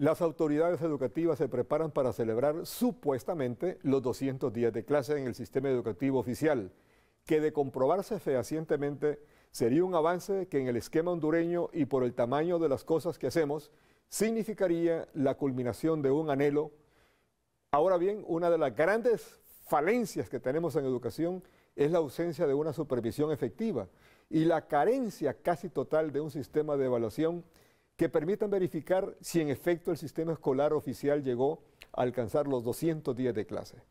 Las autoridades educativas se preparan para celebrar supuestamente los 200 días de clase en el sistema educativo oficial, que de comprobarse fehacientemente sería un avance que en el esquema hondureño y por el tamaño de las cosas que hacemos, significaría la culminación de un anhelo. Ahora bien, una de las grandes falencias que tenemos en educación es la ausencia de una supervisión efectiva y la carencia casi total de un sistema de evaluación que permitan verificar si en efecto el sistema escolar oficial llegó a alcanzar los 200 días de clase.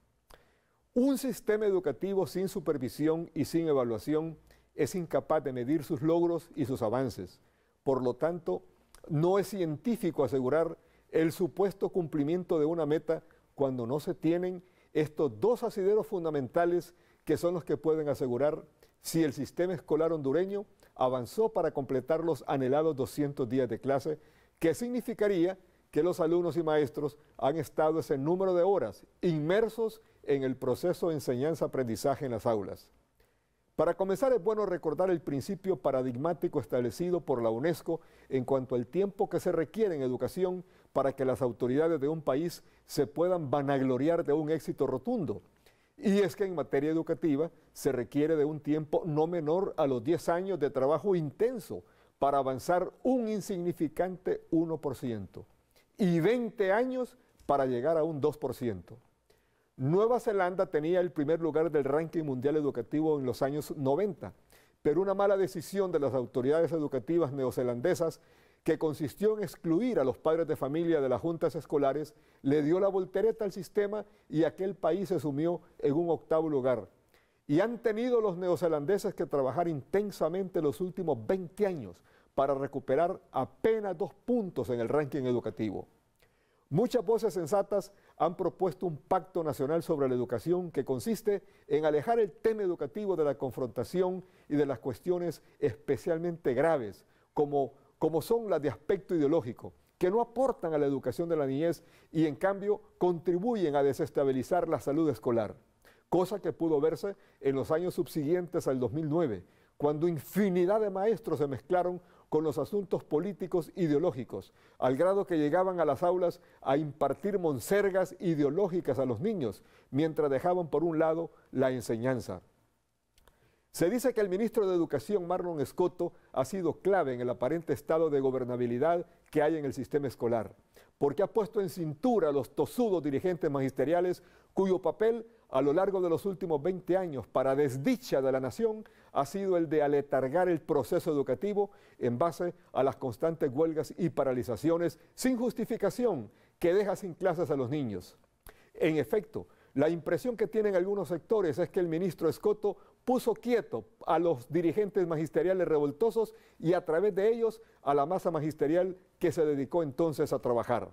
Un sistema educativo sin supervisión y sin evaluación es incapaz de medir sus logros y sus avances. Por lo tanto, no es científico asegurar el supuesto cumplimiento de una meta cuando no se tienen estos dos asideros fundamentales que son los que pueden asegurar si el sistema escolar hondureño avanzó para completar los anhelados 200 días de clase, que significaría que los alumnos y maestros han estado ese número de horas inmersos en el proceso de enseñanza-aprendizaje en las aulas. Para comenzar, es bueno recordar el principio paradigmático establecido por la UNESCO en cuanto al tiempo que se requiere en educación para que las autoridades de un país se puedan vanagloriar de un éxito rotundo. Y es que en materia educativa se requiere de un tiempo no menor a los 10 años de trabajo intenso para avanzar un insignificante 1% y 20 años para llegar a un 2%. Nueva Zelanda tenía el primer lugar del ranking mundial educativo en los años 90, pero una mala decisión de las autoridades educativas neozelandesas que consistió en excluir a los padres de familia de las juntas escolares, le dio la voltereta al sistema y aquel país se sumió en un 8º lugar. Y han tenido los neozelandeses que trabajar intensamente los últimos 20 años para recuperar apenas 2 puntos en el ranking educativo. Muchas voces sensatas han propuesto un pacto nacional sobre la educación que consiste en alejar el tema educativo de la confrontación y de las cuestiones especialmente graves, como son las de aspecto ideológico, que no aportan a la educación de la niñez y en cambio contribuyen a desestabilizar la salud escolar, cosa que pudo verse en los años subsiguientes al 2009, cuando infinidad de maestros se mezclaron con los asuntos políticos ideológicos, al grado que llegaban a las aulas a impartir monsergas ideológicas a los niños, mientras dejaban por un lado la enseñanza. Se dice que el ministro de Educación, Marlon Escoto, ha sido clave en el aparente estado de gobernabilidad que hay en el sistema escolar, porque ha puesto en cintura a los tosudos dirigentes magisteriales cuyo papel a lo largo de los últimos 20 años, para desdicha de la nación, ha sido el de aletargar el proceso educativo en base a las constantes huelgas y paralizaciones sin justificación que deja sin clases a los niños. En efecto, la impresión que tienen algunos sectores es que el ministro Escoto puso quieto a los dirigentes magisteriales revoltosos y a través de ellos a la masa magisterial que se dedicó entonces a trabajar.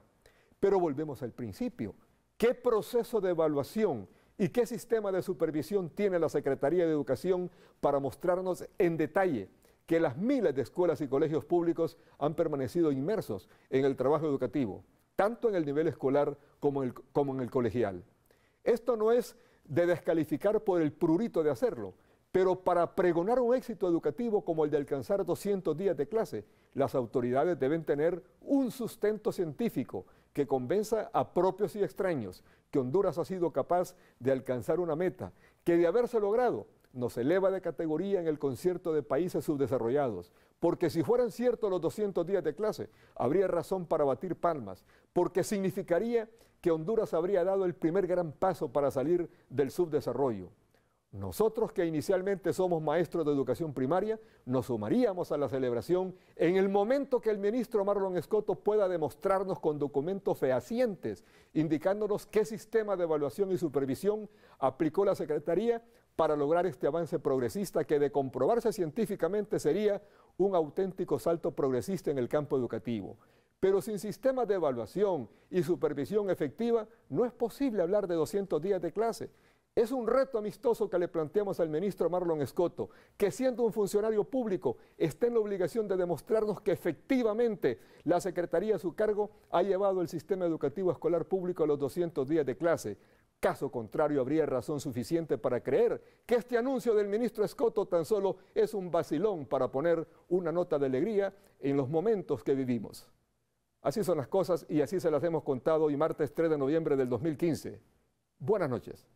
Pero volvemos al principio. ¿Qué proceso de evaluación y qué sistema de supervisión tiene la Secretaría de Educación para mostrarnos en detalle que las miles de escuelas y colegios públicos han permanecido inmersos en el trabajo educativo, tanto en el nivel escolar como en el colegial? Esto no es de descalificar por el prurito de hacerlo, pero para pregonar un éxito educativo como el de alcanzar 200 días de clase, las autoridades deben tener un sustento científico que convenza a propios y extraños que Honduras ha sido capaz de alcanzar una meta que, de haberse logrado, nos eleva de categoría en el concierto de países subdesarrollados, porque si fueran ciertos los 200 días de clase, habría razón para batir palmas, porque significaría que Honduras habría dado el primer gran paso para salir del subdesarrollo. Nosotros, que inicialmente somos maestros de educación primaria, nos sumaríamos a la celebración en el momento que el ministro Marlon Escoto pueda demostrarnos con documentos fehacientes, indicándonos qué sistema de evaluación y supervisión aplicó la Secretaría para lograr este avance progresista que, de comprobarse científicamente, sería un auténtico salto progresista en el campo educativo. Pero sin sistemas de evaluación y supervisión efectiva, no es posible hablar de 200 días de clase. Es un reto amistoso que le planteamos al ministro Marlon Escoto, que siendo un funcionario público está en la obligación de demostrarnos que efectivamente la Secretaría a su cargo ha llevado el sistema educativo escolar público a los 200 días de clase. Caso contrario, habría razón suficiente para creer que este anuncio del ministro Escoto tan solo es un vacilón para poner una nota de alegría en los momentos que vivimos. Así son las cosas y así se las hemos contado hoy martes 3 de noviembre del 2015. Buenas noches.